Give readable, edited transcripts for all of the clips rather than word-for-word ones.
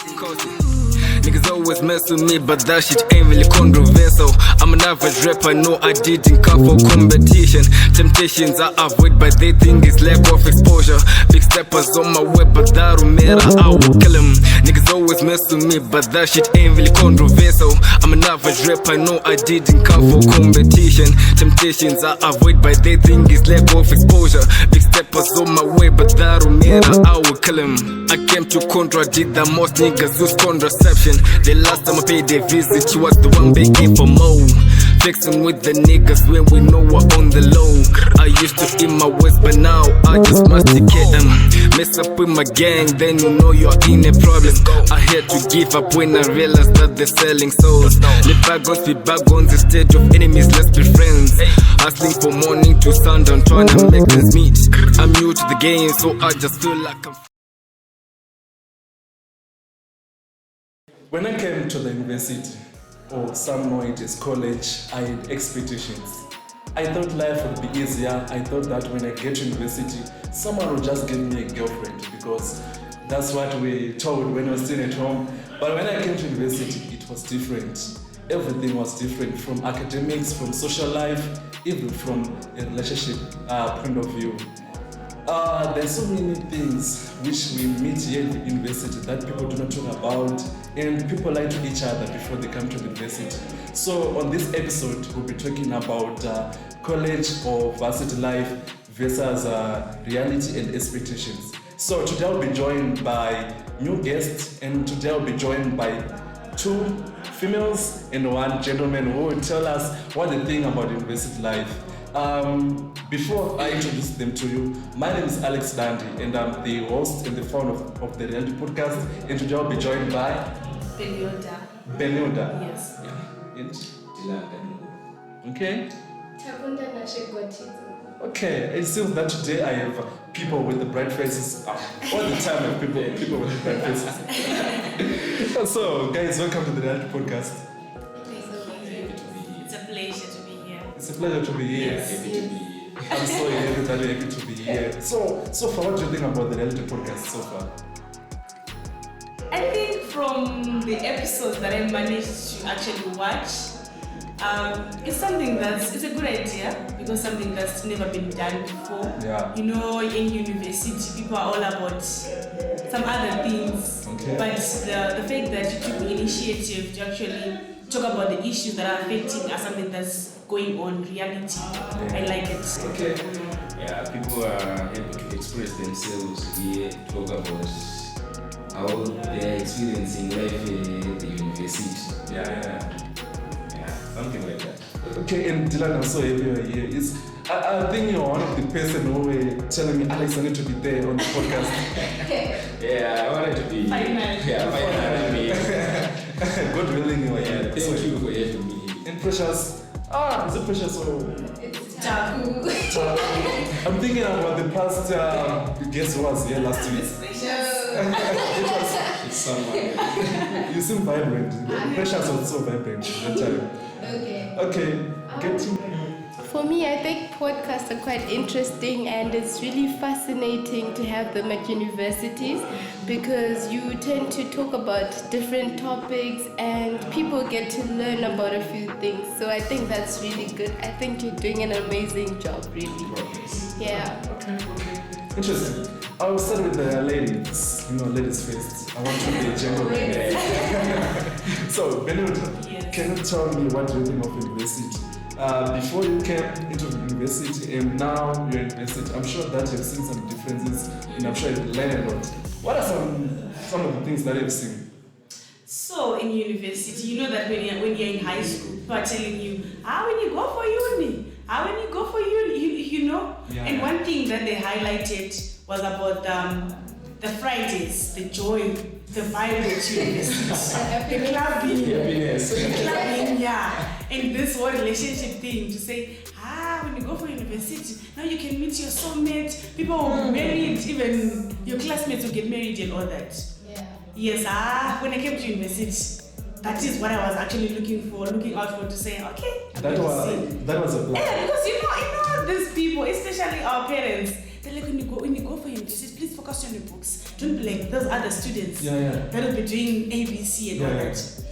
Niggas always mess with me, but that shit ain't really controversial. I'm an average rapper, no I didn't come for competition. Temptations I avoid, but they think it's lack of exposure. Big steppers on my way, but that don't matter, I will kill them. Niggas always mess with me, but that shit ain't really controversial. I'm an average rapper, no I didn't come for competition. Temptations I avoid, but they think it's lack of exposure. Big steppers on my way, but that don't matter, I will kill them. I came to contradict that most niggas use contraception. The last time I paid a visit, she was the one begging for more. Flexing with the niggas when we know we're on the low. I used to eat my words, but now I just masticate them. Mess up with my gang, then you know you're in a problem. I had to give up when I realized that they're selling souls. Let bygones be bygones, instead of enemies, let's be friends. Hustling from morning to sundown, trying to make ends meet. I'm new to the game, so I just feel like I'm. When I came to the university, or some know it as college, I had expectations. I thought life would be easier. I thought that when I get to university, someone would just give me a girlfriend, because that's what we told when we were still at home. But when I came to university, it was different. Everything was different, from academics, from social life, even from a relationship point of view. There's so many things which we meet here in the university that people do not talk about, and people lie to each other before they come to the university. So on this episode, we'll be talking about college or varsity life versus reality and expectations. So today I'll be joined by new guests, and today I'll be joined by two females and one gentleman who will tell us what they think about university life. Before I introduce them to you, my name is Alex Dande, and I'm the host and the founder of the Reality Podcast. And today I'll be joined by Benhilda. Benhilda. Yes. Yeah. And okay. Takundanashe. Okay. It seems that today I have people with the bright faces. All the time I have people with the bright faces. So, guys, welcome to the Reality Podcast. It's a pleasure to be here. It's a pleasure to be here. Yes. Happy to be here. I'm so happy to be here. So far, what do you think about the Reality Podcast so far? I think from the episodes that I managed to actually watch, it's a good idea, because something that's never been done before. Yeah. You know, in university, people are all about some other things. Okay. But the fact that you took the initiative to actually talk about the issues that are affecting us, something that's going on, reality. Yeah. I like it. Okay. Yeah, people are able to express themselves here, talk about how they're experiencing life at the university. Yeah, Something like that. Okay, and Dylan, I'm so happy you're here. I think you're one of the person who were telling me, Alex, I need to be there on the podcast. Yeah, I wanted to be. Finally. Yeah, finally. God willing, you are here. Thank you for having me. And Precious. Is it Precious or? It's Taku. I'm thinking about the past guest who was here last week. It's someone. You seem vibrant. Precious was so vibrant that time. Okay. Get to. For me, I think podcasts are quite interesting, and it's really fascinating to have them at universities, because you tend to talk about different topics and people get to learn about a few things. So I think that's really good. I think you're doing an amazing job, really. Yeah. Okay. Interesting. I'll start with the ladies. Ladies first. I want to be a gentleman. So, Benhilda, Yes. can you tell me what you think of university? Before you came into the university and now you're in university, I'm sure that you've seen some differences, and I'm sure you've learned a lot. What are some of the things that you've seen? So in university, you know that when you're in high school, people are telling you, when you go for uni, when you go for uni, you know. Yeah. And one thing that they highlighted was about the Fridays, the joy, the vibe at university, the clubbing, yeah. And this whole relationship thing to say, when you go for university, now you can meet your soulmate, people will be married, even your classmates will get married and all that. Yeah. Yes, when I came to university, that is what I was actually looking out for, to say, okay, That was a plan. yeah, because you know these people, especially our parents, They're like, when you go for university, please focus on your books. Don't be like those other students that'll be doing ABC and all that.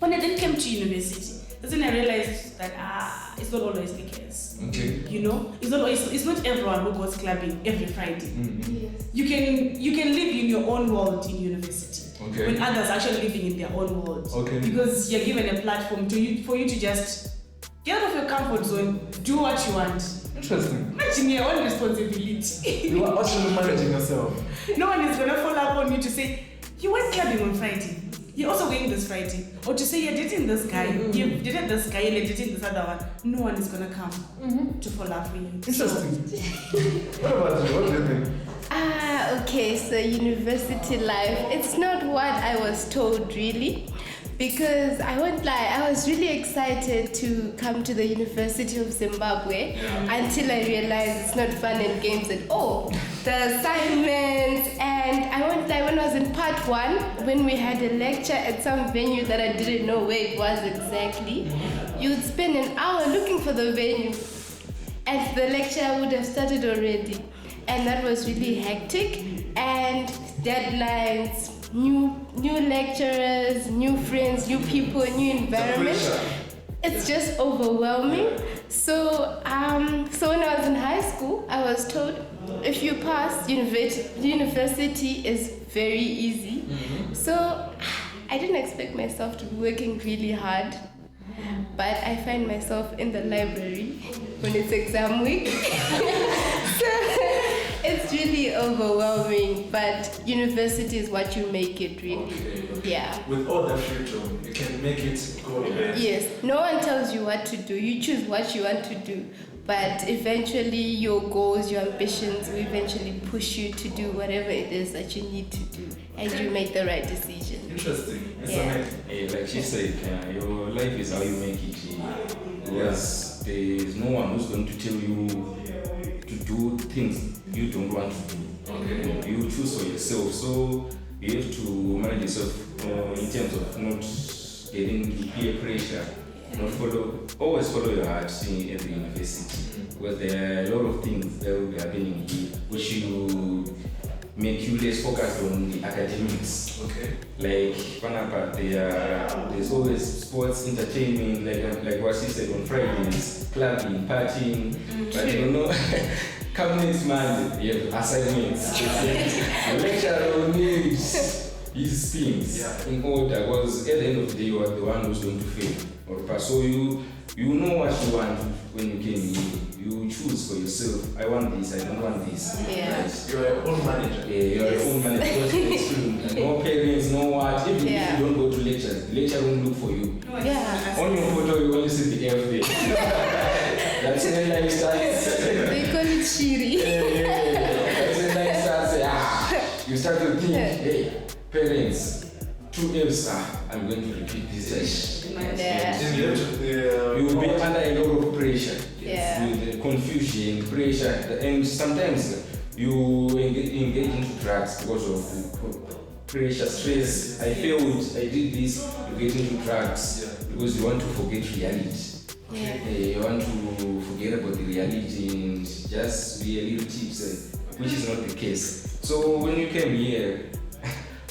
When I then came to university, that's when I realized that it's not always the case. Okay. You know, it's not everyone who goes clubbing every Friday. Mm-hmm. Yes. You can live in your own world in university. Okay. When others are actually living in their own world. Okay. Because you're given a platform for you to just get out of your comfort zone, do what you want. Interesting. Imagine your own responsibility. You are actually managing yourself. No one is gonna follow up on you to say, you went clubbing on Friday. You're also going this Friday. Or to say you're dating this guy, you dated this guy, and you're dating this other one. No one is gonna come to follow up for you. Interesting. What about you? What do you think? Okay, so university life, it's not what I was told really, because I won't lie, I was really excited to come to the University of Zimbabwe until I realized it's not fun and games at all. The assignments, and I won't lie, when I was in part 1, when we had a lecture at some venue that I didn't know where it was exactly, you'd spend an hour looking for the venue and the lecture would have started already. And that was really hectic, and deadlines, new lecturers, new friends, new people, new environment. It's just overwhelming. So when I was in high school, I was told if you pass, university is very easy. So I didn't expect myself to be working really hard, but I find myself in the library when it's exam week. It's really overwhelming, but university is what you make it really. Okay. Yeah. With all that freedom, you can make it go ahead. Yes. No one tells you what to do. You choose what you want to do. But eventually your goals, your ambitions will eventually push you to do whatever it is that you need to do. And you make the right decision. Interesting. Like she said, your life is how you make it. Because there is no one who's going to tell you to do things you don't want to do. Okay. You choose for yourself, so you have to manage yourself in terms of not getting into peer pressure. Always follow your heart at the university, because there are a lot of things that will be happening here which will make you less focused on the academics. Okay. Like there's always sports, entertainment, like what she said on Fridays, clubbing, partying, but you don't know. Come next month, you have assignments. The lecturer needs his things in order, because at the end of the day, you are the one who's going to fail or pass. So you know what you want when you came here. You choose for yourself. I want this, I don't want this. Yeah. Right? You are your own manager. Yeah, you are your own manager. No parents, no what. Even if you don't go to lectures, the lecturer won't look for you. Yeah. On your photo, you only see the F there. That's when life starts. They call it shiri. That's when life starts. You start to think, hey, parents, 2 F's, I'm going to repeat this. You will be under a lot of pressure. With confusion, pressure, and sometimes you engage into drugs because of pressure, stress. I failed, I did this, you get into drugs because you want to forget reality. You want to forget about the reality and just be a little tips, which is not the case. So when you came here,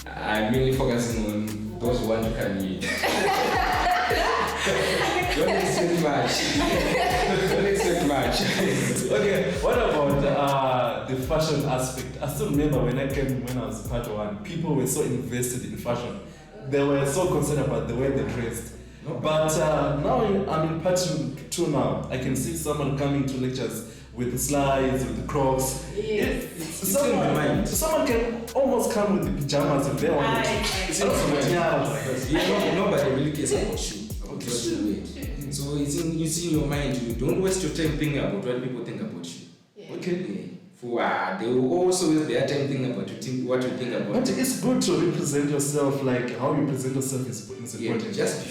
I'm mainly focusing on those who want to come here. Don't expect much. Okay, what about the fashion aspect? I still remember when I was part 1, people were so invested in fashion. They were so concerned about the way they dressed. But now I'm in part 2 now. I can see someone coming to lectures with the slides, with the Crocs. Someone can almost come with the pajamas if they want to. Nobody really cares about you. So it's in your mind. You don't waste your time thinking about what people think about you. Okay. They will also waste their time thinking about what you think about. But it's good to represent yourself. Like how you present yourself is important. Just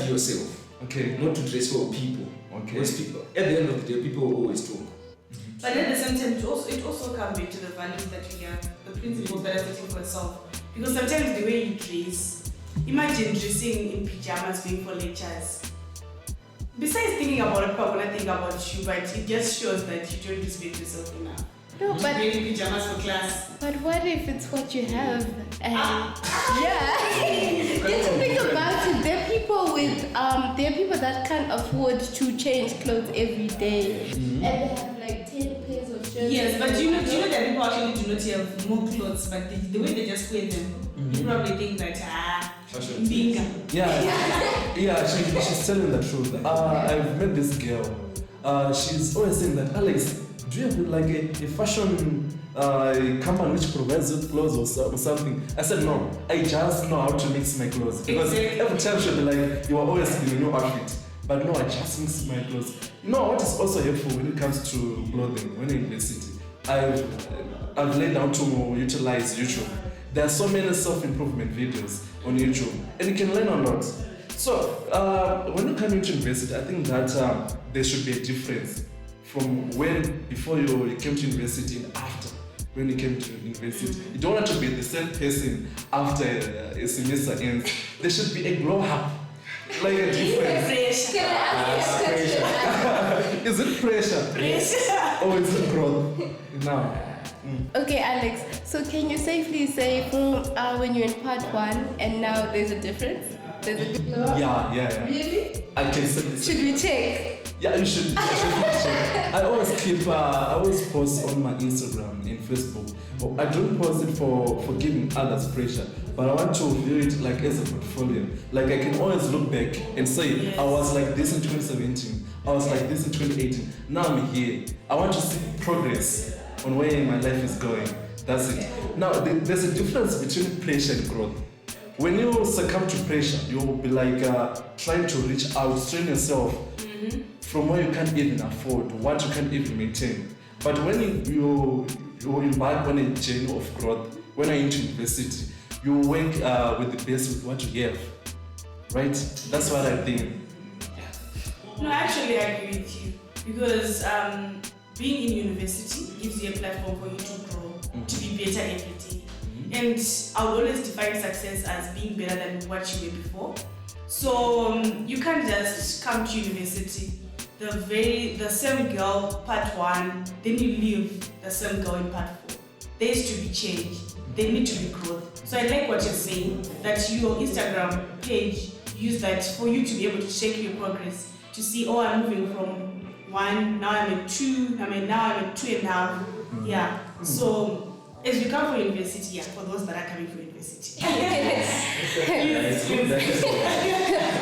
be yourself. Okay. Not to dress for people. Okay. Because people, at the end of the day, people will always talk. But at the same time, it also comes back to the values that we have, the principles that are setting for yourself. Because sometimes the way you dress, imagine dressing in pajamas going for lectures. Besides thinking about it, people will think about you, but it just shows that you don't respect yourself enough. No, but wearing pajamas for class. But what if it's what you have? And yeah, just think about it. There are people that can't afford to change clothes every day, and they have like 10 pairs of shirts. Yes, but do you know that people actually do not have more clothes, but the way they just wear them, you probably think that binga. Yeah, she's telling the truth. I've met this girl. She's always saying that, Alex, do you have like a fashion company which provides you clothes or something? I said no. I just know how to mix my clothes, because every time she'll be like, you are always in a new outfit. But no, I just mix my clothes. You know what is also helpful when it comes to clothing? When in university, I've laid down to utilize YouTube. There are so many self-improvement videos on YouTube, and you can learn a lot. So when you come into university, I think that there should be a difference from before you came to university and after when you came to university. You don't want to be the same person after a semester ends. There should be a glow up, like a difference. Can I ask you a question? Is it pressure? Or is it growth? No. Okay, Alex. So can you safely say from when you're in part 1 and now there's a difference? There's a big glow up? Yeah. Really? I can say this. Should we check? Yeah, you should check. I always post on my Instagram and Facebook. But I don't post it for giving others pressure, but I want to view it like as a portfolio. Like I can always look back and say, I was like this in 2017, I was like this in 2018, now I'm here. I want to see progress on where my life is going. That's it. Now, there's a difference between pressure and growth. When you succumb to pressure, you'll be like trying to reach out, strain yourself from where you can't even afford, what you can't even maintain. But when you embark on a journey of growth, when you're into university, you work with the best with what you have, right? That's what I think. No, actually, I agree with you, because being in university gives you a platform for you to grow, to be better every day. And I would always define success as being better than what you were before. So you can't just come to university, the same girl part 1, then you leave the same girl in part 4. There is to be change. There need to be growth. So I like what you're saying, that your Instagram page, use that for you to be able to check your progress, to see, oh, I'm moving from 1, now I'm at 2, now I'm at 2.5. Yeah. So as you come for university, for those that are coming for university.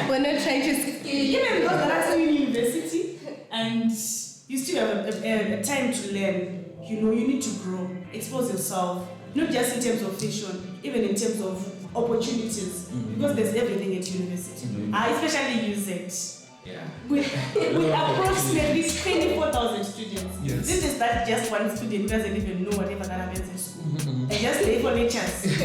We're not trying to scare you. Even those that are still in university and you still have a time to learn, you need to grow, expose yourself, not just in terms of fashion, even in terms of opportunities, because there's everything at university. Especially UZ. Yeah. With approximately 24,000 students. Yes. This is that just one student doesn't even know whatever that happens in school. And just stay for lectures.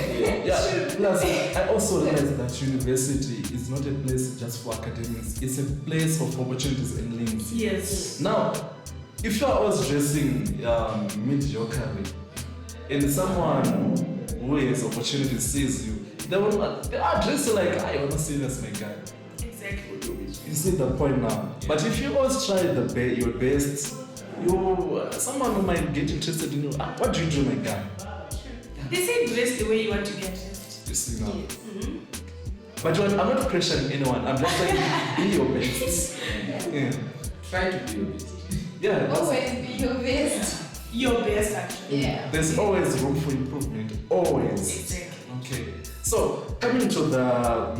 Yeah. Plus, I also realize that university is not a place just for academics. It's a place of opportunities and links. Yes. Now, if you are always dressing mediocrely, and someone who has opportunities sees you, they are dressing like, I want to see this my guy. Exactly. You see the point now. Yeah. But if you always try your best, someone might get interested in you. What do you do, my guy? They say dress the way you want to get dressed. You see now. But I'm not pressuring anyone. I'm just saying, be your best. Yeah. Try to be your best. Yeah. Always be your best. Your best, actually. Yeah. There's always room for improvement. Always. Exactly. Okay. So coming to the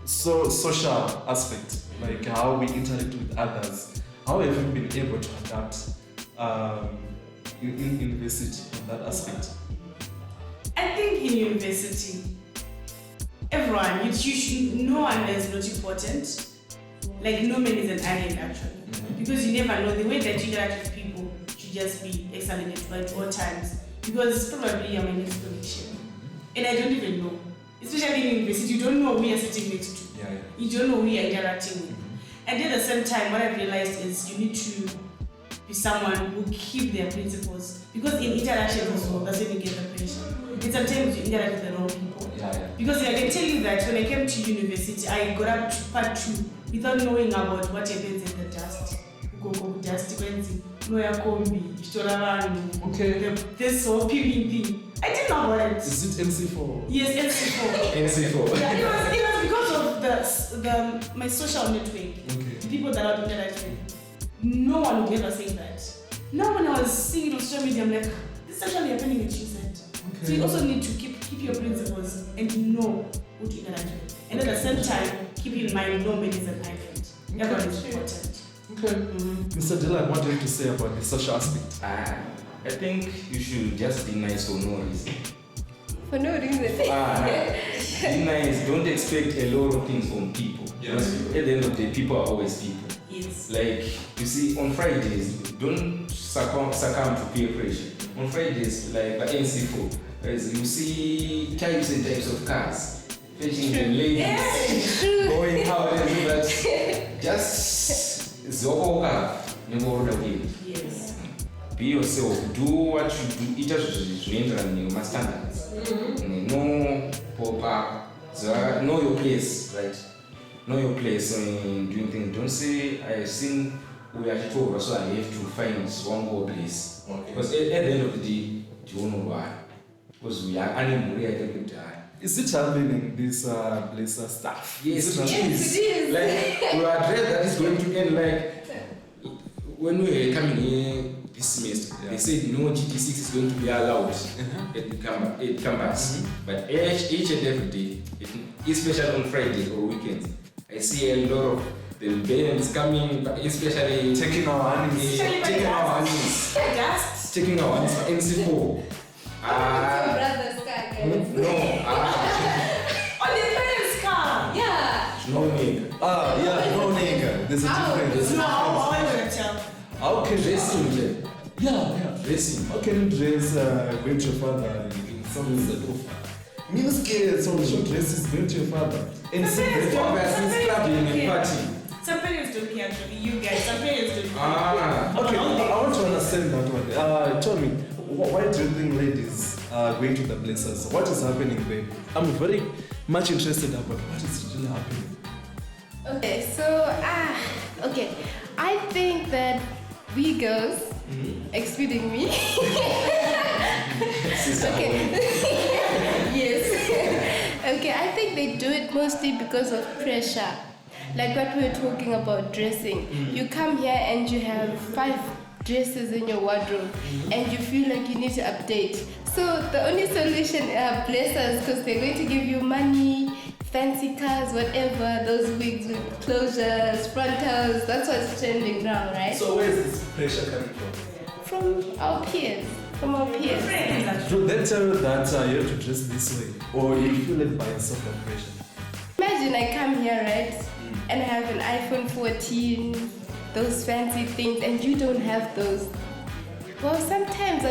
social aspect, like how we interact with others, how have you been able to adapt in university in that aspect? I think in university, everyone, no one is not important. Like no man is an island actually, because you never know the way that you interact with people should just be excellent at all times. Because probably I'm an explanation, and I don't even know. Especially in university, you don't know who you're sitting next to. Yeah. You don't know who you're interacting with. And at the same time, what I realized is you need to be someone who keep their principles. Because in interaction also, that's when you get the pressure. And sometimes you interact with the wrong people. Yeah. Because I can tell you that when I came to university, I got up to part 2 without knowing about what happens in the dust. Dust, Noya Kombi, Chitoravanu. Okay. This whole PPP. I didn't know about it. Is it MC4? Yes, MC4. MC4. Yeah, it was because of my social network. Okay. The people that I would interact with. No one would ever say that. Now when I was seeing it on social media, I'm like, this is actually happening with you said. Okay. So you also need to keep your principles and know who to interact with. And at the same time, keep in mind no man is an island. Everyone is important. Okay. Mr. Dylan, what do you have to say about the social aspect? I think you should just be nice for no reason. For no reason. Be nice. Don't expect a lot of things from people. Because at the end of the day, people are always people. Yes. Like, you see, on Fridays, don't succumb to peer pressure. On Fridays, like by NC4, you see types and types of cars. Fetching the ladies, going out and do that. Just zoko never again. Yes. Be yourself. Do what you do. Each of you my standards. No pop up. Know your place, right? Know your place in doing things. Don't say I have seen we are Jetro, so I have to find one more place. Okay. Because at the end of the day, you don't know why. Because we are animal. Is it happening, this Blazer stuff? Yes, it is. Like, we are dread that is going to end like when we were coming here this semester, they said no GT6 is going to be allowed at campus. But each and every day, especially on Fridays or weekends, I see a lot of the parents coming, especially Taking our hands. taking our hands for NC4. Brothers, No, On the parents' car. yeah. no nigga. Yeah, no nigga. There's a difference. No, how am I gonna tell? How can Dressing, Yeah. dressing. How can you dress going to your father in some set of miniskirts or short dresses going to your father? And Some parents Some persons clubbing and party. Some parents don't care actually. You guys, some parents don't care. Okay, I want to understand that one. Tell me, why do you think ladies are going to the blazers? What is happening there? I'm very much interested about what is really happening. Okay, so okay. I think that we girls, excluding me. Okay. Yes. Okay, I think they do it mostly because of pressure. Like what we were talking about dressing. You come here and you have 5 dresses in your wardrobe and you feel like you need to update. So the only solution are blazers because they're going to give you money, fancy cars, whatever, those wigs with closures, frontals, that's what's trending now, right? So where is this pressure coming from? From our peers. Friends actually. Do they tell you that you have to dress this way? Or you feel it by yourself, that pressure? Imagine I come here, right, and I have an iPhone 14, those fancy things, and you don't have those. Well, sometimes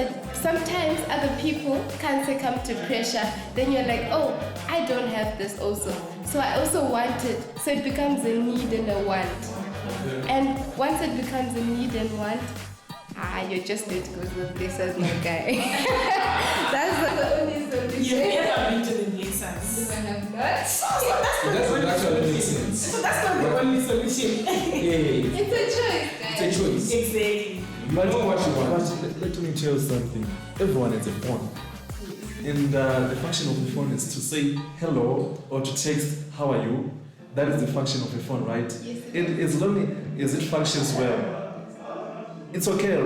other people can't succumb to pressure. Then you're like, oh, I don't have this also. So I also want it. So it becomes a need and a want. And once it becomes a need and want, you're just going to go to the places, my guy. That's the only solution. You've never been to the blazers. I have not. So that's not the only actually makes solution. sense. So that's not the only solution. Yeah, It's a choice, guys. it's a choice. Exactly. You know what you want. But let me tell you something. Everyone has a phone. And the function of the phone is to say hello or to text, how are you? That is the function of the phone, right? Yes. And as long as it functions well, it's okay.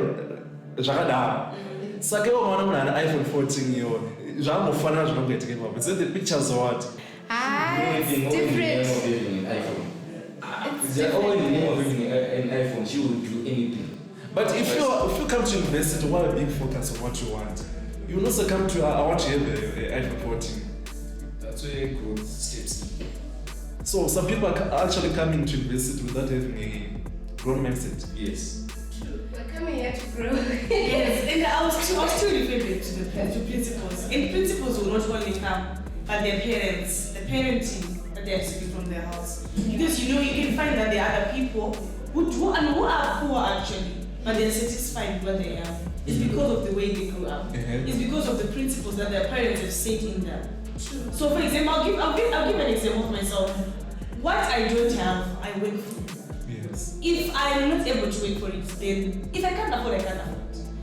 Zvakadaro. Sake ukaona munhu ane iPhone 14 iyo zvakangofanana zvinongoitika ipapo. Is it the pictures or what? It's different. It's the only name of having an iPhone. She will do anything. But if you come to university, why a big focus on what you want? You will also come to I want to have an iPhone 14. That's where growth steps in. So some people are actually coming to university without having a grown mindset. Yes. We're coming here to grow. Yes, and I was too referring to principals. And principals will not only come, but their parents, the parenting that they are receiving from their house. Because you can find that there are other people who are poor actually, but they're satisfied with what they have. It's because of the way they grew up. It's because of the principles that their parents have set in them. So for example, I'll give an example of myself. What I don't have, I work for. Yeah. Yes. If I'm not able to wait for it, then if I can't afford, I can't afford.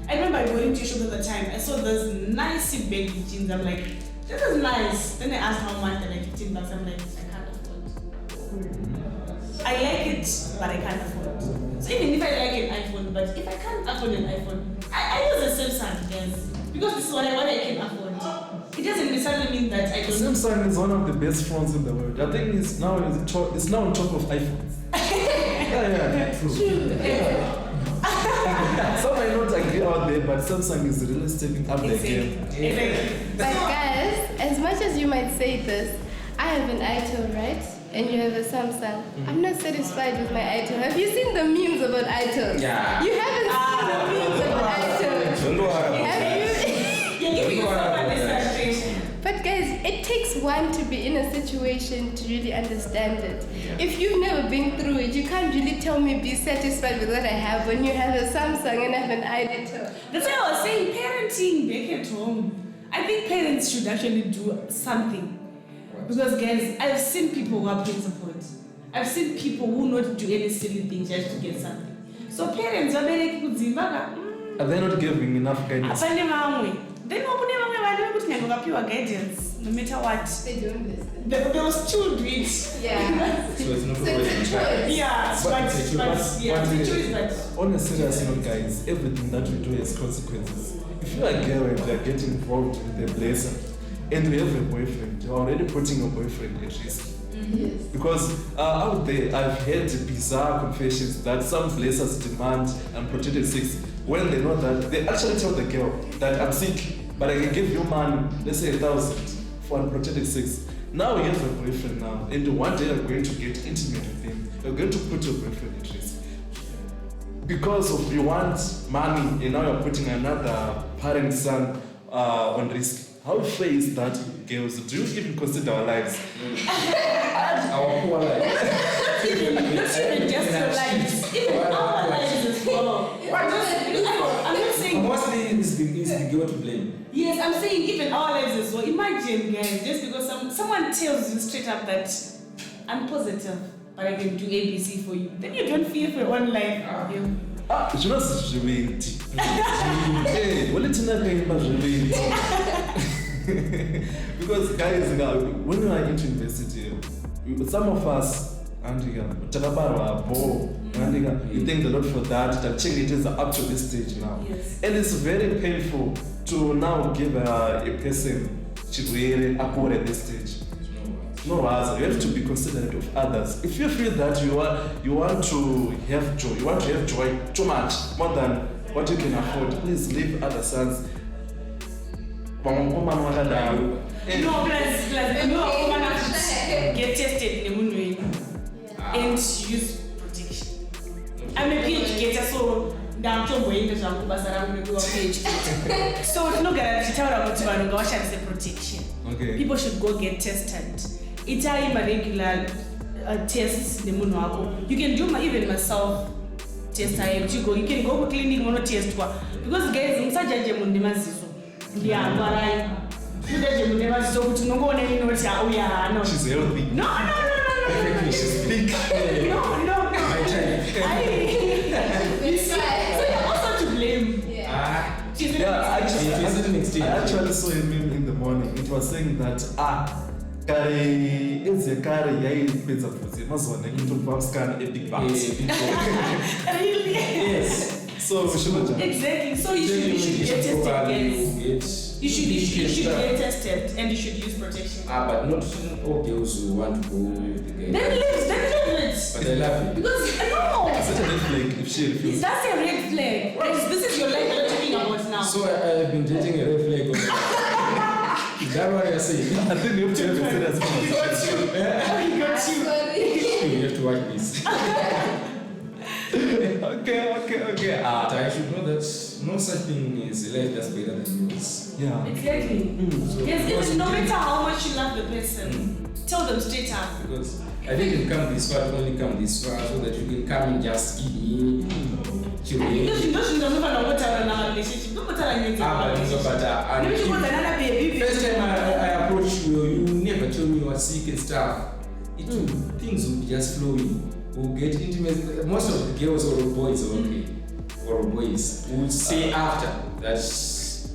I remember going to a shop at the time. I saw those nice baggy jeans. I'm like, this is nice. Then I asked how much. They're like $15. I'm like, I can't afford. I like it, but I can't afford. So even if I like an iPhone, but if I can't afford an iPhone, I use a Samsung, yes, because this is what I can afford. It doesn't necessarily mean that I don't. Samsung is one of the best phones in the world. I think it's now on top of iPhones. yeah, true. Yeah. Some might not agree out there, but Samsung is really stepping up their game. But guys, as much as you might say this, I have an iPhone, right? And you have a Samsung. I'm not satisfied with my iPhone. Have you seen the memes about iPhone? Yeah. You haven't seen the memes about iPhone. Have you? But guys, it takes one to be in a situation to really understand it. If you've never been through it, you can't really tell me be satisfied with what I have when you have a Samsung and I have an iPhone. That's why I was saying parenting back at home. I think parents should actually do something. Because guys, I've seen people who are principled. I've seen people who not do any silly thing just to get something. So parents are very good. Are they not giving enough guidance? Then guidance, no matter what. They don't listen. They will still do it. Yeah. So it's not So it's a choice. Yeah, but the choice that. On a serious note, guys, everything that we do has consequences. If you are a girl and you are getting involved with a blazer and you have a boyfriend, you are already putting your boyfriend at risk. Yes. Because out there, I've heard bizarre confessions that some blazers demand unprotected sex when they know that they actually tell the girl that I'm sick, but I can give you money, let's say 1,000 for unprotected sex. Now you have a boyfriend now, and one day you're going to get intimate with him. You're going to put your boyfriend at risk. Because of you want money, and now you're putting another parent's son on risk. How fair is that, girls? Do you even consider our lives? Our poor lives. Even just your lives. Even our lives as well. I'm not saying. Mostly is the girl to blame. Yes, I'm saying even our lives as well. Imagine, guys, just because someone tells you straight up that I'm positive, but I can do ABC for you, then you don't fear for your own life. You know, it's really. Hey, well, it's not going to because guys, when we are into university, some of us, you thank the Lord for that. The changes are up to this stage now. Yes. And it's very painful to now give a person chidwere apple at this stage. No, you have to be considerate of others. If you feel that you want to have joy too much, more than what you can afford, please leave other sons. No, plus, get tested in the moon and use protection. I'm a PhD getter, so I'm going to go PhD. So it's not guaranteed to protection. Okay. People should go get tested. It's a regular tests the moon. You can do even myself test. You can go to clinic mono test because guys in such a yeah, but she's healthy. No. She's big. No. So you're also to blame. Yeah, I actually saw a meme in the morning. It was saying that a big box. Really? Yes. So exactly. So you should get tested, guys. You should get tested and you should use protection. But not all girls who want to go with the guy. Then leave it. But they love it. Because no. That's such a red flag if she refuses. That's a red flag. This is your life you're talking about now. So I've been dating a red flag. Is that what you're saying? I think you have to have a serious conversation. He got you. You have to watch this. Okay. But I should know that no such thing is a life that's better than yours. Yeah. Exactly. Yes, even no matter how much you love the person, tell them straight up. Because I didn't come this far to only come this far so that you can come and just give me. Because you know she's not going to our relationship. Don't tell her First time I approached you, you never told me you were sick and stuff. Things would just flow in. who get intimate, most of the girls or boys would say after that.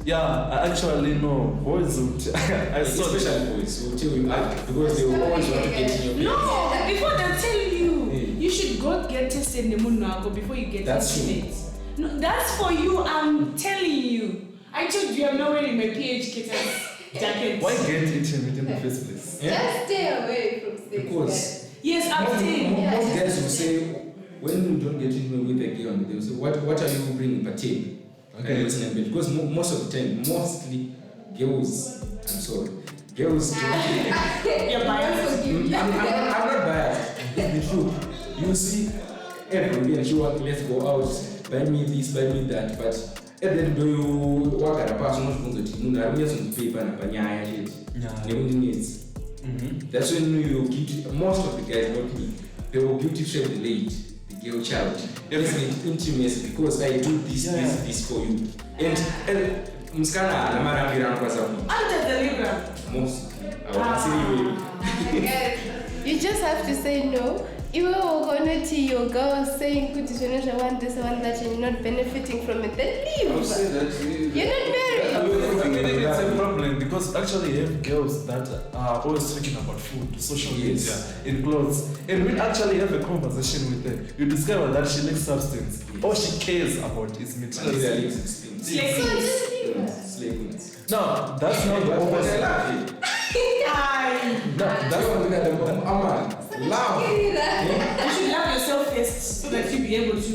Yeah, I actually know. Boys would. Especially boys will tell you after because they will always want to get in your bed. No, before they'll tell you, you should go get tested in the moon before you get tested. No, that's for you. I'm telling you. I told you I'm not wearing my PH jacket. Why get it in the first place? Just stay away from sex. Because yes, I'm saying. Most guys will say when you don't get in with a girl, they will say, "What are you bringing per table?" Okay, because most of the time, mostly girls. I'm sorry, girls. You're biased. I'm not biased. It's the truth. You see, every day she want, let's go out, buy me this, buy me that, but at the end do you work at a person not going to know that we have some paper and panya needs. That's when you give most of the guys, not me, they will beauty shame the lady. Your child, everything intimacy because I do this for you. And Muskana Namara was Under the Libra. Mostly. I will say You just have to say no. Even when your girl saying, I want this, I want that, and you're not benefiting from it, then leave. I will say that You're not married. It's a problem because actually you have girls that are always talking about food, social media, in clothes. And we actually have a conversation with her. You discover that she likes substance. All she cares about is material things. Slaveness. No, that's not the opposite. No, that's not the Love. You should love yourself first so that you'll be able to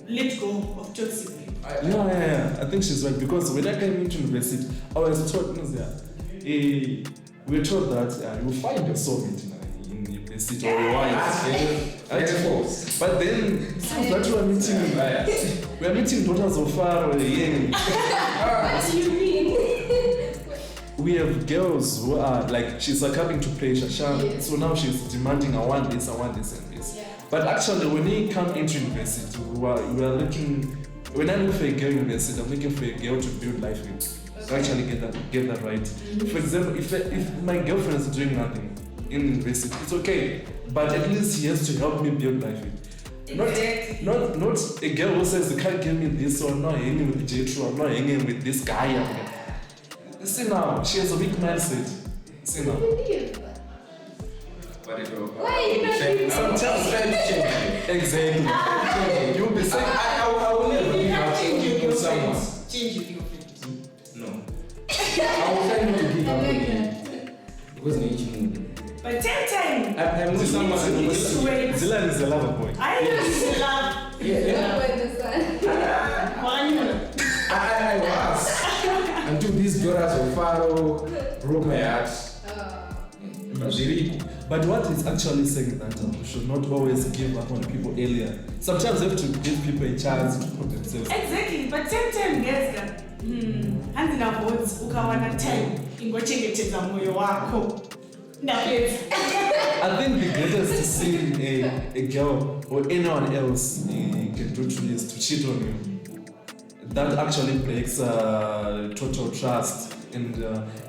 let go of toxic people. Yeah. I think she's right because when I came into university, I was taught, we were taught that you find your soulmate in university or your wife. But then, that we are meeting daughters of Pharaoh. What do you mean? We have girls who are like, she's succumbing to pressure, so now she's demanding, I want this and this. Yeah. But actually, when you come into university, we are looking, when I look for a girl in university, I'm looking for a girl to build life with. To actually get that right. For example, if my girlfriend is doing nothing in university, it's okay, but at least he has to help me build life with. Not a girl who says, you can't give me this, or I'm not hanging with Jetro, I'm not hanging with this guy. See now, she has a weak mindset. See now. Why are you not doing Sometimes try to change. Exactly. You'll be saying, I will never give up to someone. Change your girlfriend. No. I will try not to give up because in each mood. But 10 times. I'm with someone who is Dylan is a lover boy. I know he's in love. I was. Until these daughters of Pharaoh broke my heart. But what is actually saying that we should not always give up on people earlier. Sometimes you have to give people a chance to put themselves. Exactly, but 10 times guys hands in our boards ukawana time ingochengetedza moyo wako. I think the greatest sin a girl or anyone else can do to is to cheat on you. That actually breaks total trust. And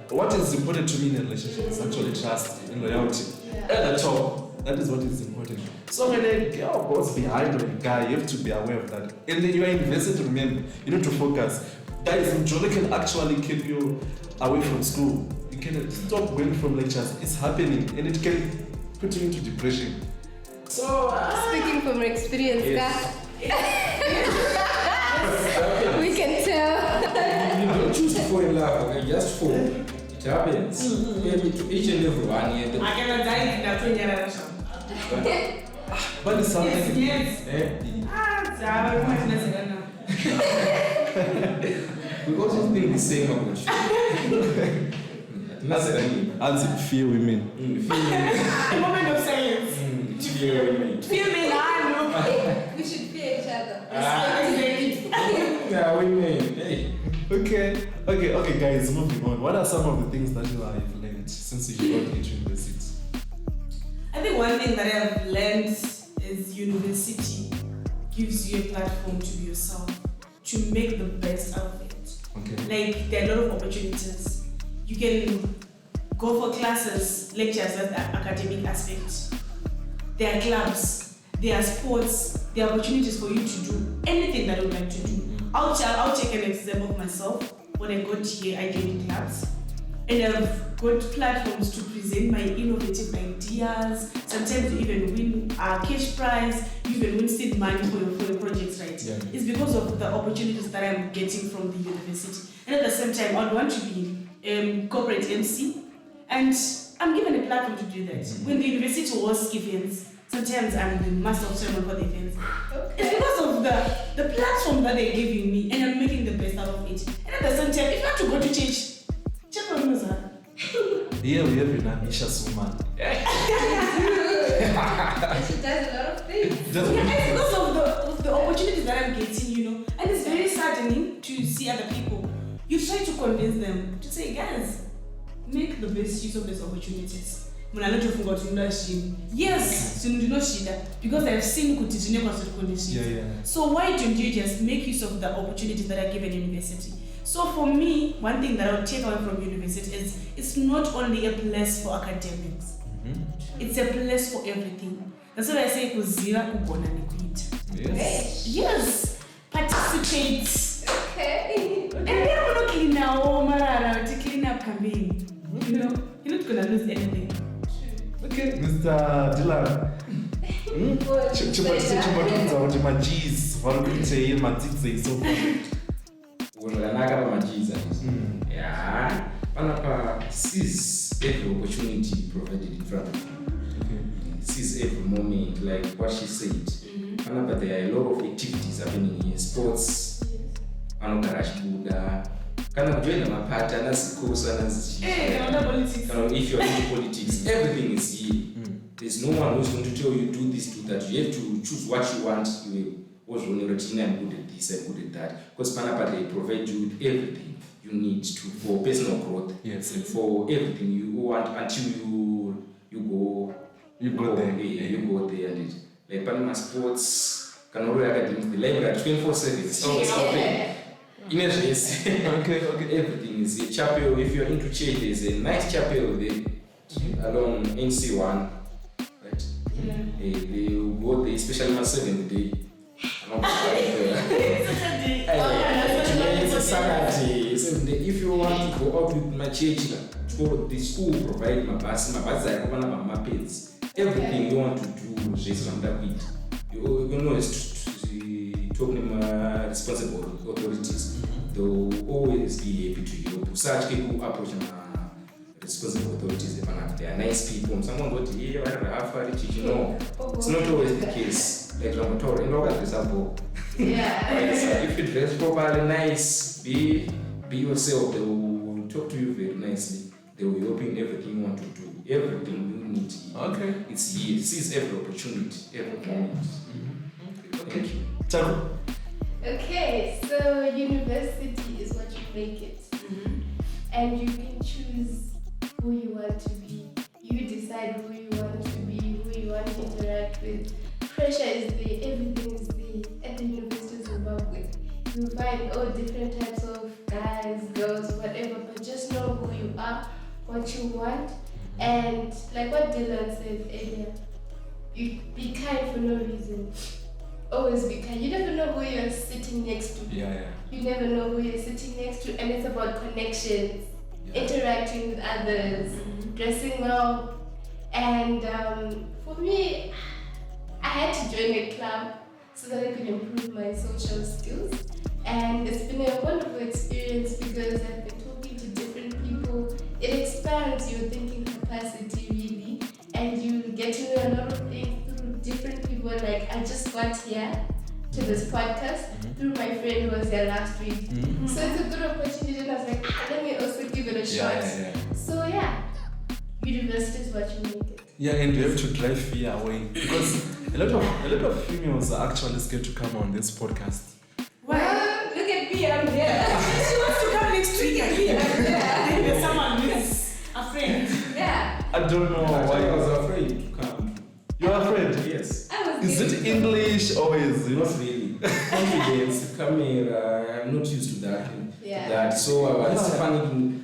what is important to me in a relationship is actually trust and loyalty. At the top, that is what is important. So when a girl goes behind a guy, you have to be aware of that. And then you are invested to remember, you need to focus. Guys, Jolly can actually keep you away from school. You can stop going from lectures. It's happening and it can put you into depression. So, speaking from experience, we can tell. You don't choose to fall in love, okay? Just fall. It happens. Maybe to each and every one. I cannot die in that generation. But it's something. Yes. Because you think the same about you. As fear women. Moment of silence. Fear women. Fear men, I know. We should fear each other. Yeah, women. Hey. Okay, guys, moving on. What are some of the things that you have learned since you got into university? I think one thing that I've learned is university gives you a platform to be yourself, to make the best out of it. Okay. Like, there are a lot of opportunities. You can go for classes, lectures, that's the academic aspect. There are clubs. there are sports, there are opportunities for you to do anything that I would like to do. I'll take an example of myself. When I got here, I joined clubs. And I've got platforms to present my innovative ideas. Sometimes you even win cash prize, you even win seed money for your projects, right? Yeah. It's because of the opportunities that I'm getting from the university. And at the same time, I'd want to be corporate MC. And I'm given a platform to do that. When the university hosts events, sometimes I'm the master of ceremony for the events. It's because of the platform that they're giving me, and I'm making the best out of it. And at the same time, if you have to go to church, Jetro knows that. Here we have an ambitious woman. She does a lot of things. It's because of the opportunities that I'm getting, And it's very saddening to see other people. You try to convince them to say, guys, make the best use of these opportunities. Yes, because I've seen So why don't you just make use of the opportunities that are given in university? So for me, one thing that I would take away from university is it's not only a place for academics. It's a place for everything. That's what I say, yes, participate. Okay. And then we're not clean now, to clean up campaign. You're not gonna lose anything. Okay, Mr. Dylan. Chibatunza kuti majeez vari kuitei madzidzi so zvakanaka pamajeez yeah panapa sees every opportunity provided in front of you. Sees every moment, like what she said. Panapa there are a lot of activities happening here, sports, anogara chibuda, kana kujoina mapata, anazikosa, if you're into politics, everything is here. There's no one who's going to tell you do this, do that. You have to choose what you want. You was running routine, I'm good at this, I'm good at that. Because Panapa they provide you with everything you need to for personal growth. Yes. And for everything you want until you go there. You go there and it. Like Panama sports, Canora Academy, the library 24/7. It's always open. In a race. Okay. Everything is a chapel. If you're into church, there's a nice chapel there along NC1. Right? They go there, especially on 7th day. It's a Saturday. If you want to go out with my church, go the school provide my bus my pets. Everything you want to do is around that with. You know, it's talking about responsible authorities. They'll always be happy to help. Such people approach responsible authorities. They are nice people. Someone got here, it's not always the case. Like Ramator, in order example. Yeah. If you dress properly, nice, be yourself, they will talk to you very nicely. They will help you in everything you want to do, everything you need. Okay. It's here. This is every opportunity, every moment. Thank you. Taku. Okay, so university is what you make it. And you can choose who you want to be. You decide who you want to be, who you want to interact with. Pressure is there, everything is there at the University of Zimbabwe. You find all different types of guys, girls, whatever, but just know who you are, what you want, and like what Dylan said earlier, you be kind for no reason. Always be kind. You never know who you're sitting next to. Yeah. You never know who you're sitting next to, and it's about connections, interacting with others, dressing well, and for me, I had to join a club so that I could improve my social skills, and it's been a wonderful experience because I've been talking to different people. It expands your thinking capacity really, and you get to know a lot of things through different people. Like I just got here to this podcast through my friend who was here last week, so it's a good opportunity. And I was like, let me also give it a shot. So university is what you make it. Yeah, and you have to drive fear away because a lot of females are actually scared to come on this podcast. Well, look at me, I'm here. She wants to come next week again. There's someone who's afraid. Yeah. I don't know why I was afraid to come. You're afraid? Yes. Is it English or is it? Not really. Confidence, come here, I'm not used to that. Yeah. So I was panicking.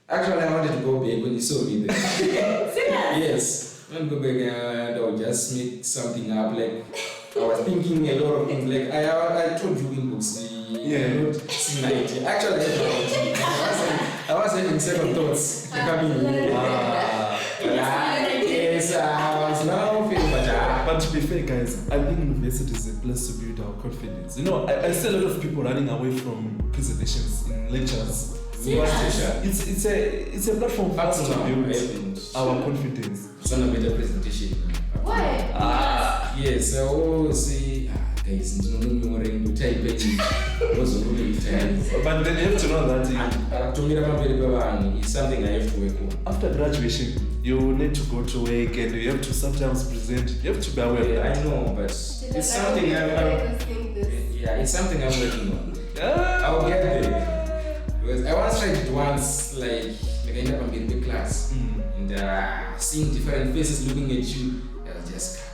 Actually, I wanted to go back when you saw me there. Yes. When I go back and I'll just make something up like was thinking a lot of things. Like I told you in books, not C90. Actually, I was having second thoughts coming in. Yes, I was now feeling better. But to be fair, guys, I think university is a place to build our confidence. You know, I see a lot of people running away from presentations in lectures. It's a platform for us to build our confidence. It's not a better presentation. Why? Yes, I always say, guys, it's not only to type it. But then you have to know that it's something I have to work on. after graduation, you need to go to work and you have to sometimes present. You have to be aware of that. I know, but it's something it's something I'm working on. I'll get there. Because I once tried it once, like I end up in the class and seeing different faces looking at you. I was just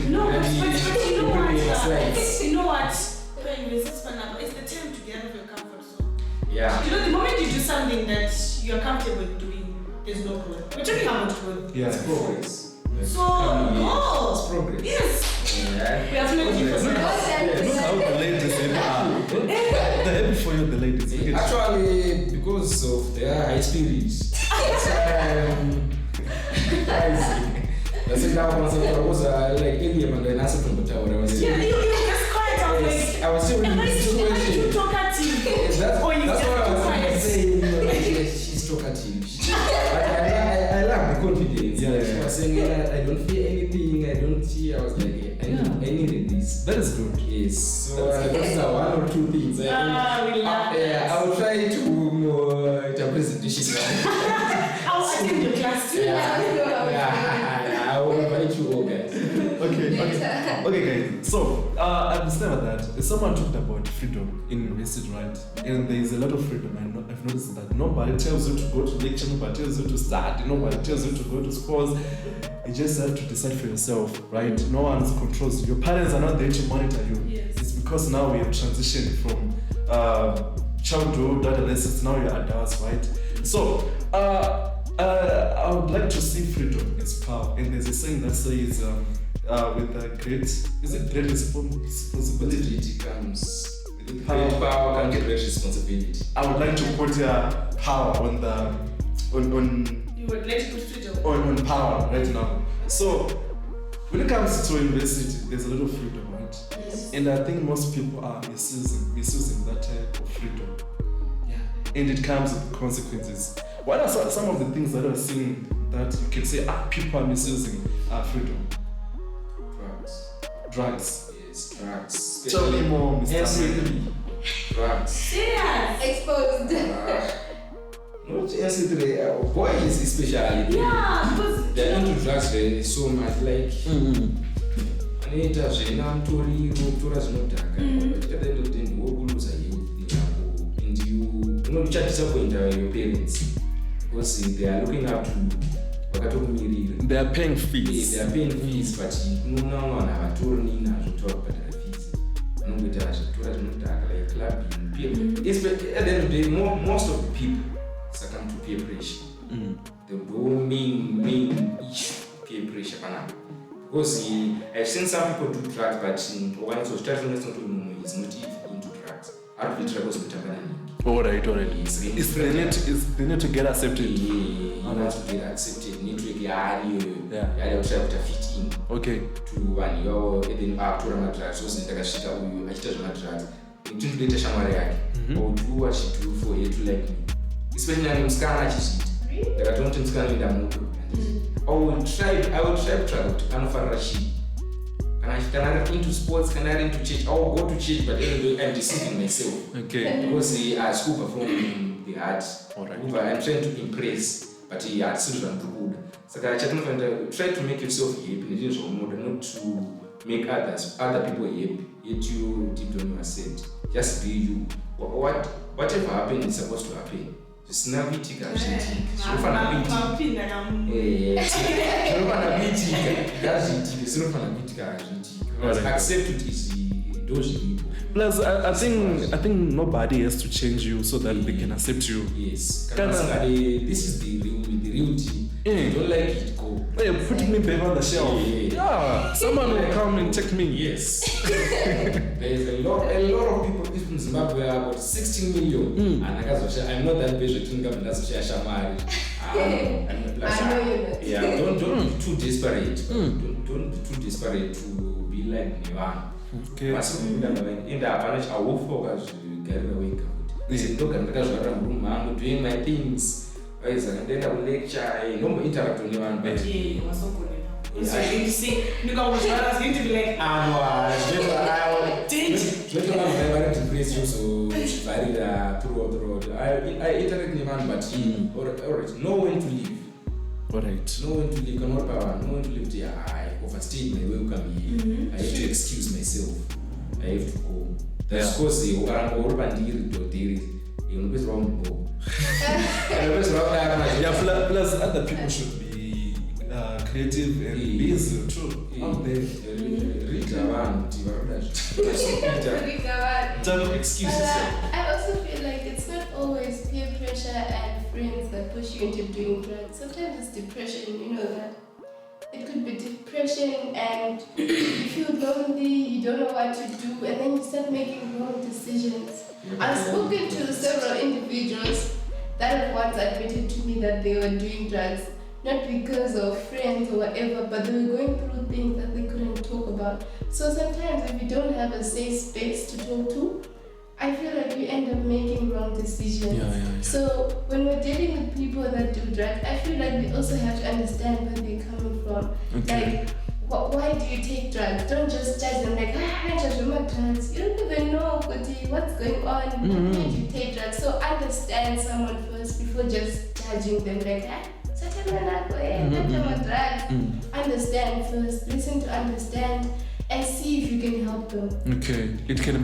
No, but you know what? It's the time to get out of your comfort zone. Yeah. You know, the moment you do something that you're comfortable doing, there's no growth. We're talking about growth. Yeah. It's progress. So, It's progress. Yes. Yeah. We have to make it for Look how the ladies are. They're happy for you, the ladies. Actually, because of their high spirits. That's it now. I was like earlier, and then I said, "But I was." Yeah, you just quiet. I was still in this situation. You talkative. That's what I was saying. She's talkative. But I love the confidence. Yeah. I was saying, I don't fear anything. I don't fear. I was like, I needed this. That is good. Yes. So those are one or two things. We love I will try to interpret the shit. I'll attend your class too. I will invite you all guys. Okay, guys. So, I understand that someone talked about freedom in university, right? And there is a lot of freedom. I've noticed that nobody tells you to go to lecture, nobody tells you to study, nobody tells you to go to schools. You just have to decide for yourself, right? No one controls you. Your parents are not there to monitor you. Yes. It's because now we have transitioned from childhood, adolescence, now you're adults, right? So, I would like to see freedom as power. And there's a saying that says, with a great responsibility comes. With great power comes great responsibility. I would like to put power on the You would like to put freedom on power right now. So when it comes to university, there's a lot of freedom, right? Yes. And I think most people are misusing that type of freedom. Yeah. And it comes with consequences. What are some of the things that are seen that you can say people are misusing freedom? Drugs. Yes, drugs. Tell me more, Mr. NC3. Drugs. Serious. Exposed. Not NC3, boys especially. Yeah, because they're into drugs so much. Like, Anita, Jenam, Tori, Tora, Zinotaka. But at the end of the day, you will lose a youth. And you try to disappoint your parents because they are looking up to you. They are paying fees. They are paying fees, but no one have a tour in to talk about the fees. No, we like clubbing. At the end of the day, most of the people succumb to peer pressure. The main issue, peer pressure. Because I've seen some people do drugs, but once was starting is not even into drugs. I'll be drugs with a Alright. They need to get accepted. You want to get accepted. You need to get try to fit in. Okay. To one you're then back to the drugs. So since I shit out you, I started my drugs. You need to get a shamari. Or do what you do for you to like me. Especially when I'm scanning shit. Like I don't think scanning the mood. I will try to find shit. Can I get into sports? Can I get into church? I will go to church, but anyway, I'm deceiving myself. Okay. Because I school performing the art. Alright. I'm trying to impress, but the art still not good. So I try to make yourself happy, not to make other people happy. Yet you deep down yourself. Just be you. Whatever happened is supposed to happen. Just navigate. Accept it is those people. Plus, I think nobody has to change you so that they can accept you. Yes. This is the real thing. You don't like it, go. Yeah, putting me back on the shelf. Yeah, someone will come and take me. Yes. There's a lot of people in Zimbabwe are about 16 million. And I'm not that big to think that's Shamari. Yeah, don't be too desperate. Don't be too desperate to be like Nivan. Okay. In the approach, I will focus to get away. Look at the doing my things. Then I will lecture. No interact with anyone. But yeah, was so good. So you're going to say, look, I was going to be like, I interact with anyone, but alright, know when to leave. Alright. Know when to leave, know when to leave. I overstayed my welcome here. I have to excuse myself. I have to go. That's because you are all bandiri to diri. You know, wrong go. Yeah, plus other people should be creative and busy too. Out there. Don't excuse yourself. I also feel like it's not always peer pressure and friends that push you into doing drugs. Sometimes it's depression, you know that. It could be depression and you feel lonely, you don't know what to do, and then you start making wrong decisions. I've spoken to several individuals that have once admitted to me that they were doing drugs, not because of friends or whatever, but they were going through things that they couldn't talk about. So sometimes if you don't have a safe space to talk to, I feel like you end up making wrong decisions. Yeah. So when we're dealing with people that do drugs, I feel like we also have to understand where they're coming from. Okay. Like, why do you take drugs? Don't just judge them like, I just remember drugs. You don't even know what's going on. What made you take drugs? So understand someone first before just judging them like, drugs. Understand first, listen to understand, and see if you can help them. Okay. It can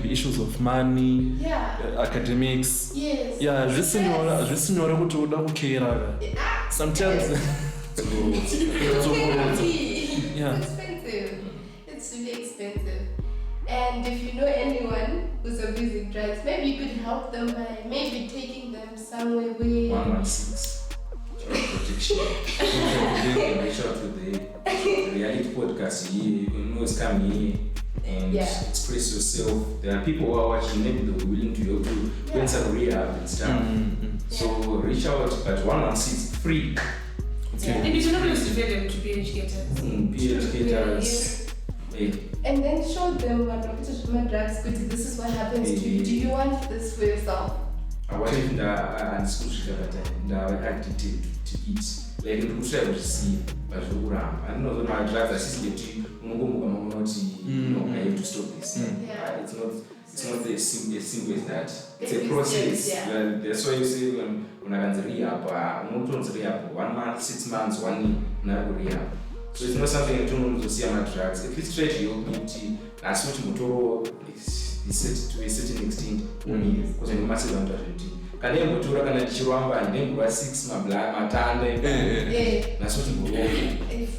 be issues of money, academics. Yes. Yeah, zvisinyora kuti uda kukeira. Sometimes It's expensive. It's really expensive. And if you know anyone who's abusing drugs, maybe you could help them by maybe taking them somewhere where 116. Protection. Reach out to the reality podcast here. You can always come here and express yourself. There are people who are watching, maybe they'll be willing to help you when some rehab and stuff. So reach out, but 116 free. Okay. And you cannot just refer them to be educators. PhDs. And then show them what drugs good. This is what happens to you. Do you want this for yourself? I want if I'm addicted to eat. Like you try to see, but I don't know my drugs are system I have to stop this. It's not as simple as that. It's a process. That's why you say when I can rehab, 1 month, 6 months, 1 year, rehab. So it's not something you don't see on drugs. At least try to help me. That's what Motoro is set to a certain extent for me because I'm massive on that. Can you Motoro can Chiramba and then 6 Matanda? That's what you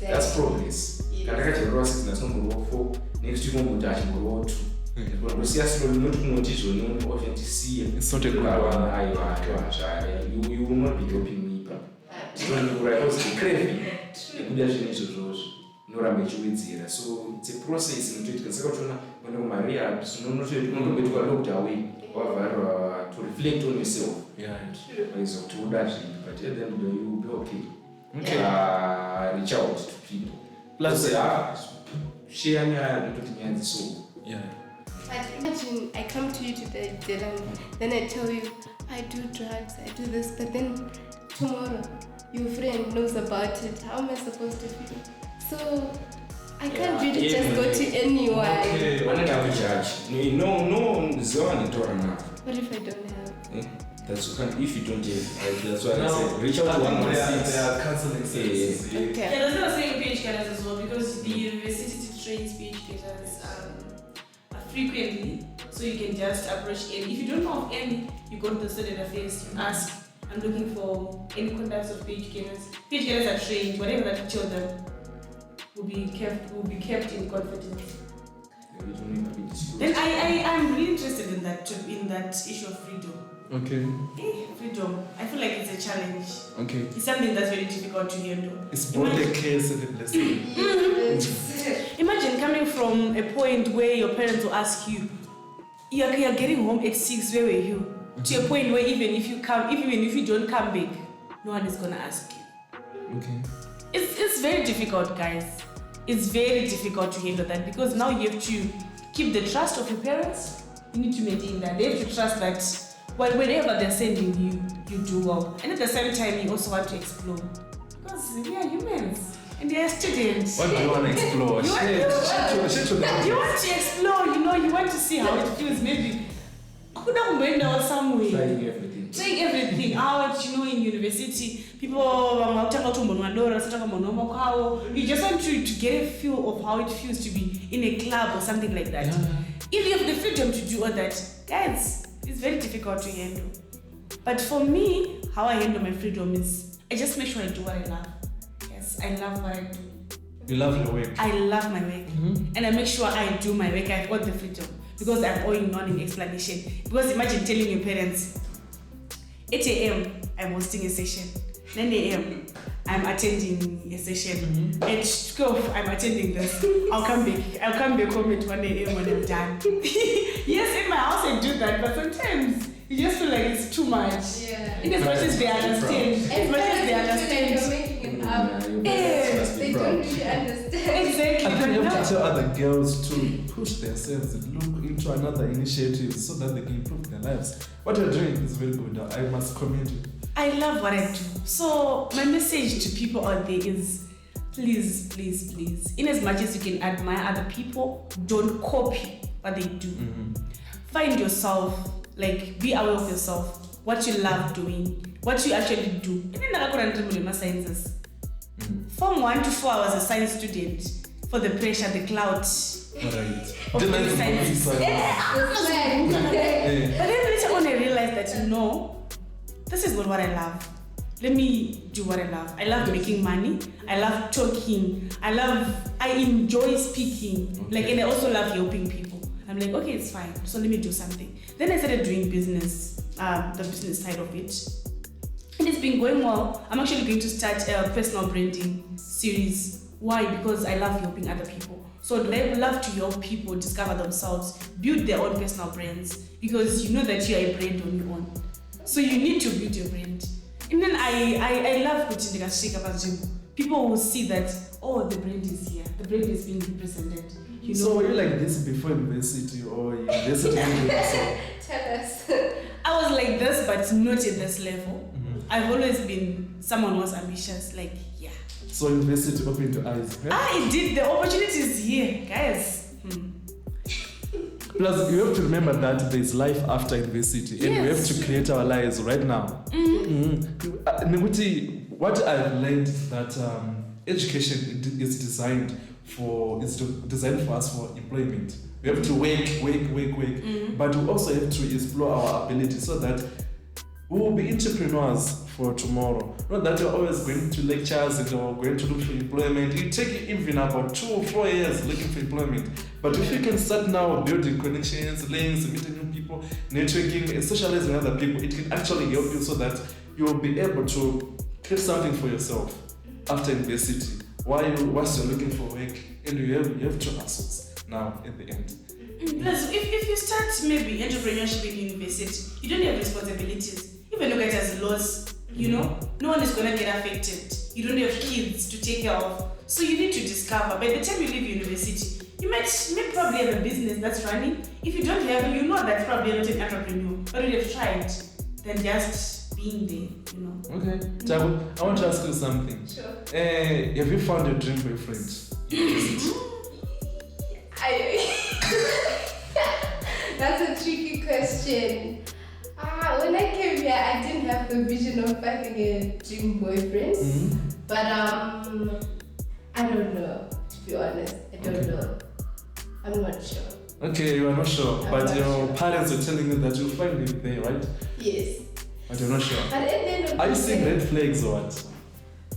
That's progress. Can I get a process that's not more for next to Motash more to. But we see us not notice or see. It's not a good one. You will not be helping me. So I was craving. So it's a process in which when Maria looked away to reflect on yourself. To that, but then you will be okay. Reach out to people. Plus, share your soul. But imagine I come to you today, Dylan, then I tell you I do drugs, I do this, but then tomorrow your friend knows about it. How am I supposed to feel? So I can't really just go to anyone. Okay, what What if I don't have? That's if you don't have. That's why I said reach out to 116. They are counseling services. Okay. Yeah, that's what I'm saying PH cadets as well because the university trains PH cadets frequently, so you can just approach any. If you don't know of any, you go to the student affairs, you ask, I'm looking for any contacts of PH cadets. PH cadets are trained, whatever that you tell them will be kept in confidence. Then I'm really interested in that issue of freedom. Okay. Freedom. I feel like it's a challenge. Okay. It's something that's very difficult to handle. It's both a curse and a blessing. Imagine coming from a point where your parents will ask you, you're getting home at 6, where were you? To a point where even if you don't come back, no one is gonna ask you. Okay. It's very difficult, guys. It's very difficult to handle that because now you have to keep the trust of your parents. You need to maintain that. They have to trust that wherever they're sending you, you do well. And at the same time, you also want to explore. Because we are humans and they are students. What do you want to explore? You want to explore, you want to see how it feels. Maybe somewhere. Trying everything out, in university. People you just want to get a feel of how it feels to be in a club or something like that. Yeah. If you have the freedom to do all that, guys, it's very difficult to handle. But for me, how I handle my freedom is I just make sure I do what I love. Yes, I love what I do. You love your work. I love my work. And I make sure I do my work. I've got the freedom. Because I'm going on in explanation. Because imagine telling your parents, 8 a.m. I'm hosting a session. 9 a.m. I'm attending a session. At 12 I'm attending this. I'll come back home at 1 a.m. when I'm done. Yes, in my house I do that, but sometimes you just feel like it's too much. Yeah. In as much as they understand. As much as they understand. You're making it up. They don't really understand. Exactly. I think you have to tell other girls to push themselves and look into another initiative so that they can improve their lives. What you're doing is very good. I must commend you. I love what I do. So my message to people out there is please, please, please, in as much as you can admire other people, don't copy what they do. Find yourself, like be aware of yourself, what you love doing, what you actually do. And then I sciences. From 1 to 4 I was a science student for the pressure, the clout. Alright. But then later on I realized that this is not what I love. Let me do what I love. I love making money. I love talking. I enjoy speaking. Okay. And I also love helping people. I'm like, okay, it's fine. So let me do something. Then I started doing business, the business side of it. And it's been going well. I'm actually going to start a personal branding series. Why? Because I love helping other people. So I love to help people discover themselves, build their own personal brands, because you know that you are a brand on your own. So you need to build your brand. And then I love putting the people will see that, the brand is here. The brand is being represented. So were you like this before university or university? Tell us. I was like this, but not at this level. I've always been someone who was ambitious, So university opened your eyes, right? It did. The opportunity is here, guys. Plus, you have to remember that there's life after university, and we have to create our lives right now. What I've learned is that education is designed for us for employment. We have to work, but we also have to explore our ability so that we will be entrepreneurs for tomorrow. Not that you're always going to lectures and you're going to look for employment. It takes even about 2 or 4 years looking for employment. But if you can start now building connections, links, meeting new people, networking, and socializing with other people, it can actually help you so that you'll be able to create something for yourself after university. Whilst you're looking for work, and you have 2 assets now at the end. Plus, if you start maybe entrepreneurship in university, you don't have responsibilities. Even look at it as loss, no one is going to get affected. You don't have kids to take care of. So you need to discover. By the time you leave university, you might probably have a business that's running. If you don't have, that's probably not an entrepreneur. But you have tried, then just being there, Okay. Tabu, I want to ask you something. Sure. Have you found your dream boyfriend? That's a tricky question. When I came here, I didn't have the vision of finding a dream boyfriend. But I don't know, to be honest. I don't know. I'm not sure. Okay, you are not sure. But your parents are telling you that you'll find him there, right? Yes. But you're not sure. But at the end of Are you seeing red flags or what?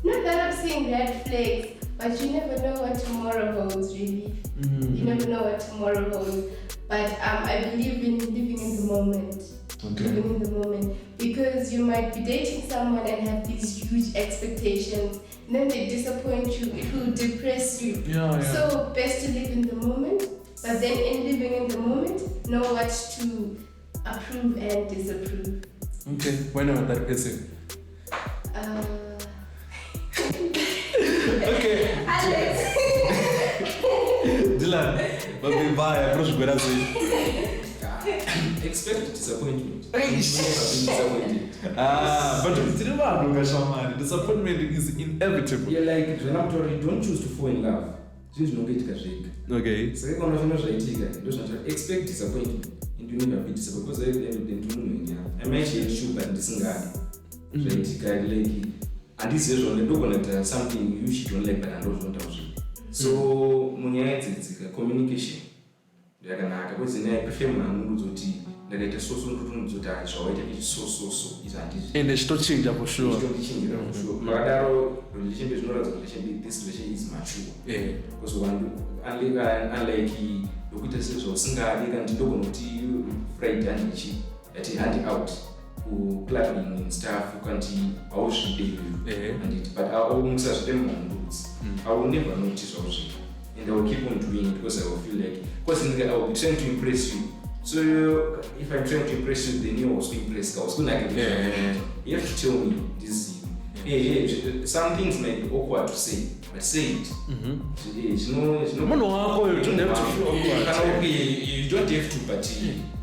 Not that I'm seeing red flags, but you never know what tomorrow holds, really. You never know what tomorrow holds. But I believe in living in the moment. living in the moment, because you might be dating someone and have these huge expectations, and then they disappoint you, it will depress you. So best to live in the moment, but then in living in the moment, know what to approve and disapprove. Okay, when am I that person? Okay. Alex. Dylan, but we buy a brush with us. Expect disappointment. But disappointment is inevitable. You're like, when I'm told you don't choose to fall in love. Choose no get kashik. Okay. So you're gonna expect disappointment. You need to be disappointed because I didn't I mentioned shoe but this is like and this is only something you should don't like but I don't know. So it's communication. Because in a perfume the so and they still change for sure. But relationship is not a relationship, this relationship is mature. Yeah. Because one unlike lokuthi sizo singabi kanti lokho nokuthi friend andichi yathi hand out ku clubbing and stuff kanti awushide and it but awungisa roots I will never notice also and I will keep on doing it because I will feel like because I will be trying to impress you. So if I'm trying to impress you, then you also impress. I was going to you have to tell me this. Some things might be awkward to say, but say it. It's no. You don't have to feel awkward. You don't have to, but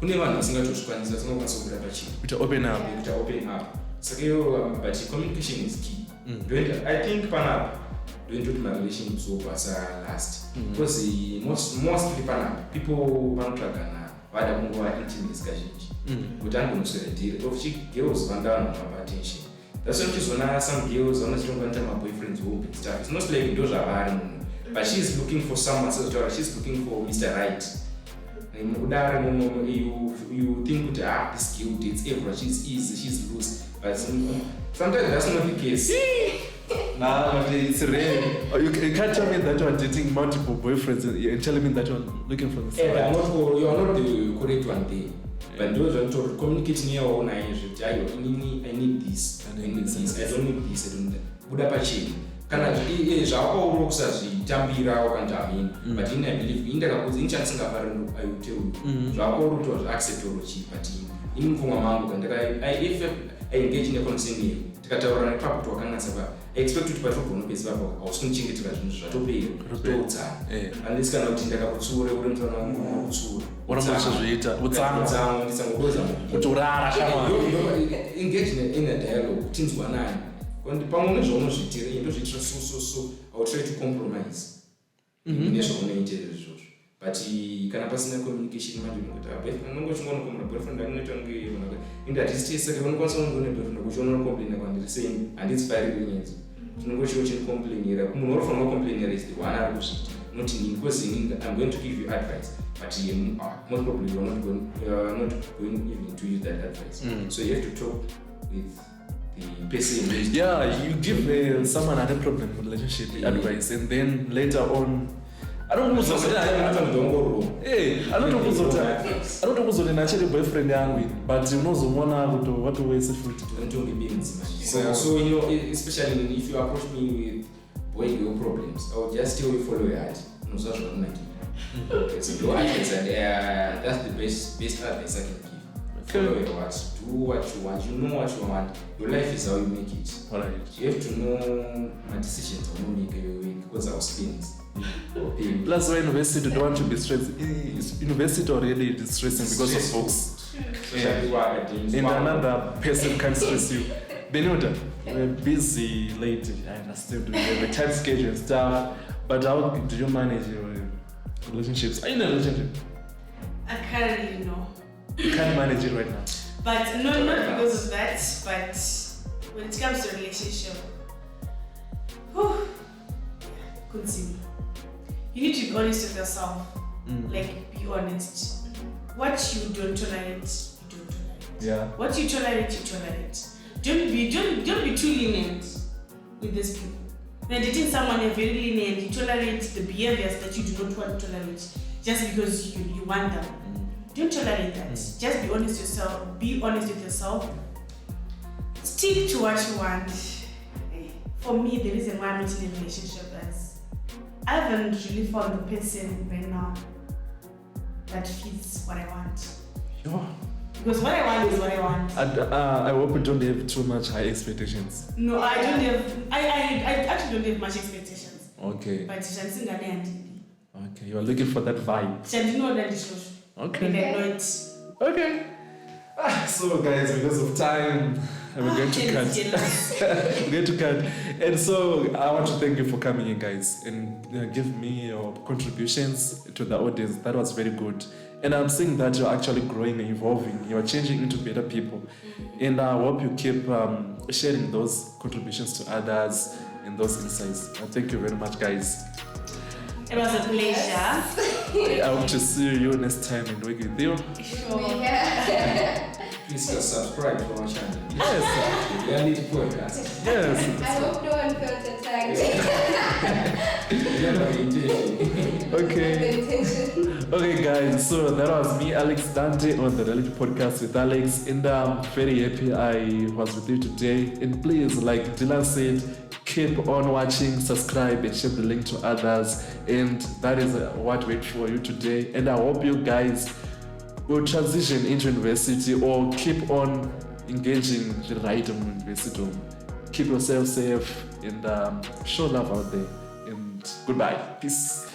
kunevanhu vasingatoshukwanisa vasingakwanisa to open up. So, but communication is key. I think don't do my relationships so last because mostly people want to have intimate discussions. But I'm going to say the deal of girls want down attention. That's why some girls honestly don't want my boyfriends who open stuff. It's not like those are hard, but she's looking for someone. So she's looking for Mr. Right. You think that this girl dates everyone. She's easy. She's loose. But sometimes that's not the case. Nah, it's rare. You can't tell me that you're dating multiple boyfriends and telling me that you're looking for the same. Yeah, you are not the correct one there. But those are to communicate near own I need this. I don't need this. I don't need that. Budapachi. Can I Jao works as the Tambira or Kantamin, but in I believe in the in chance I will tell you. Jao was accept your cheap, but in Kumamang and if I engage in a consent. I expect you to patrol on base level. I was thinking it to be and this kind of thing that I would sue what am I supposed to engage in a dialogue. Things were nine. When the Pamon is almost so I will try to compromise. But he can personal communication with her. I'm not going to come to boyfriend. I'm not going to in that case, I don't want someone to complain about the same, and it's very good. No complain here. More from no complainer is the one I was not in question. I'm going to give you advice, but most probably you're not going even to use that advice. So you have to talk with the person. Yeah, you give someone a problem with relationship advice, and then later on. I don't know what's actually boyfriend with, but you know the one what to waste fruit. So you know, especially if you approach me with boy your problems, I will just tell you follow your heart. No such one like okay, so do advice and that's the best advice I can give. Follow your heart, do what you want, you know what you want. Your life is how you make it. Alright. You have to know my decisions I will make every week because I was things. Plus, when university don't want to be stressed. University already is stressing because of folks. And another person can stress you. Benhilda, you're a busy lady. I understand you have a tight schedule and stuff. But how do you manage your relationships? Are you in a relationship? I currently know. You can't manage it right now. But not because of that. But when it comes to a relationship, continue. You need to be honest with yourself. Like, be honest. What you don't tolerate, you don't tolerate. Yeah. What you tolerate, you tolerate. Don't be too lenient with these people. When dating someone, you're very lenient. You tolerate the behaviors that you do not want to tolerate just because you want them. Don't tolerate that. Just be honest yourself. Be honest with yourself. Stick to what you want. For me, the reason why I'm not in a relationship is I haven't really found the person right now that fits what I want. Yeah. Because what I want is what I want. And I hope you don't have too much high expectations. No, I don't have. I actually don't have much expectations. Okay. But Okay, you are looking for that vibe. Okay. Okay. So guys, because of time, we're going to cut. We're going to cut. And so I want to thank you for coming in, guys, and give me your contributions to the audience. That was very good. And I'm seeing that you're actually growing and evolving. You're changing into better people. And I hope you keep sharing those contributions to others and those insights. Thank you very much, guys. It was a pleasure. I hope to see you next time and work with you. Sure. Please subscribe to our channel. Yes. Reality podcast. Yes. I hope no one felt attacked. Okay. Okay, guys. So that was me, Alex Dande, on the Reality Podcast with Alex, and I'm very happy I was with you today. And please, like Dylan said, keep on watching, subscribe, and share the link to others. And that is what we wait for you today. And I hope you guys will transition into university or keep on engaging the right university. Keep yourself safe and show love out there. And goodbye. Peace.